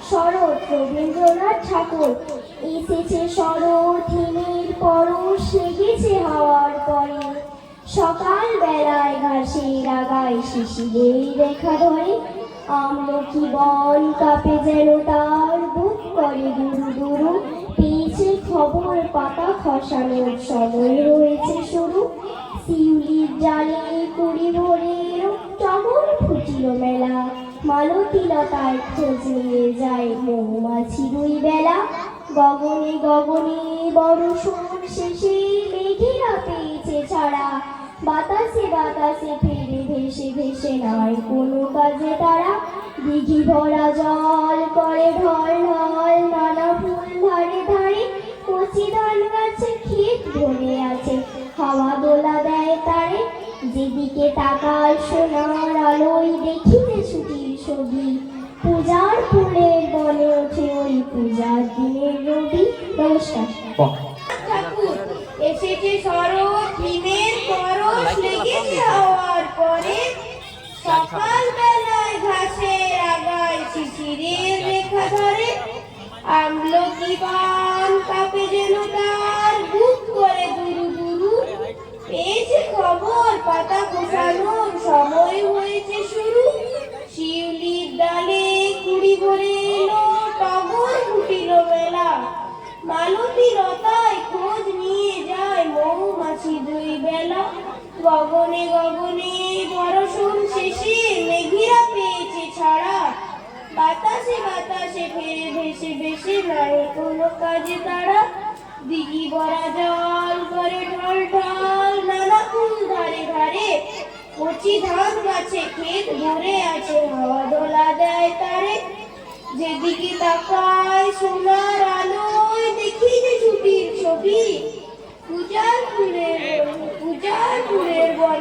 শরৎ রবীন্দ্রনাথ ঠাকুর। এসেছে শরৎ হিমের পরশ লেগেছে হাওয়ার পরে, সকাল বেলায় ঘাসের আগায় শিশিরের রেখা ধরে, আমলকি বন কাঁপে যেন তার বুক করে দুরু দুরু, পেয়েছে খবর পাতা খসানোর সময় রয়েছে শুরু। শিউলির ডালে কুড়ি ভরে টগর ফুটিল মেলা, মালতী লতায় খোঁজ নিয়ে যায় মৌমাছি দুই বেলা। গগনে গগনে বর্ষণ শেষে মেঘেরা পেয়েছে ছাড়া, বাতাসে বাতাসে ফেরে ভেসে ভেসে নয় কোনো কাজে তারা। দিঘি ভরা জল করে ঢল ঢল, নানা ফুল ধারে ধারে, কচি ধান গাছে ক্ষেত ভরে আছে, হাওয়া দোলা দেয় তারে। যেদিকে তাকায় সোনার আলোয় দেখিতে ছুটির ছবি, পূজার ফুলের বনে ওঠে ওই পূজার দিনের রবি। নমস্কার। ঠাকুর এসেছে শরৎ হিমের পরশ লেগেছে হাওয়ার পরে, সকাল বেলায় ঘাসের আগায় শিশিরের রেখা ধরে, আমলকি বন কাঁপে যেন তার বুক করে দুরু দুরু, পেয়েছে খবর পাতা খোসানোর সময় হয়েছে শুরু। শিউলির ডালে কুড়ি ভরে এলো টগর ফুটিল মেলা, মালতী লতায় খোঁজ নিয়ে যায় মৌমাছি দুই বেলা। গগনে গগনে বর্ষণ শেষে মেঘেরা পেয়েছে ছাড়া, বাতাসে বাতাসে ফেরে ভেসে ভেসে নাই কোনো কাজে তারা। দিঘি ভরা জল করে ঢল ঢল, নানা ফুল ধারে ধারে, কচি ধান গাছে ক্ষেত ভরে আছে, হাওয়া দোলা দেয় তারে। যেদিকে তাকায় সোনার আলোয় দেখি যে ছুটির ছবি, পূজার ফুলের বনে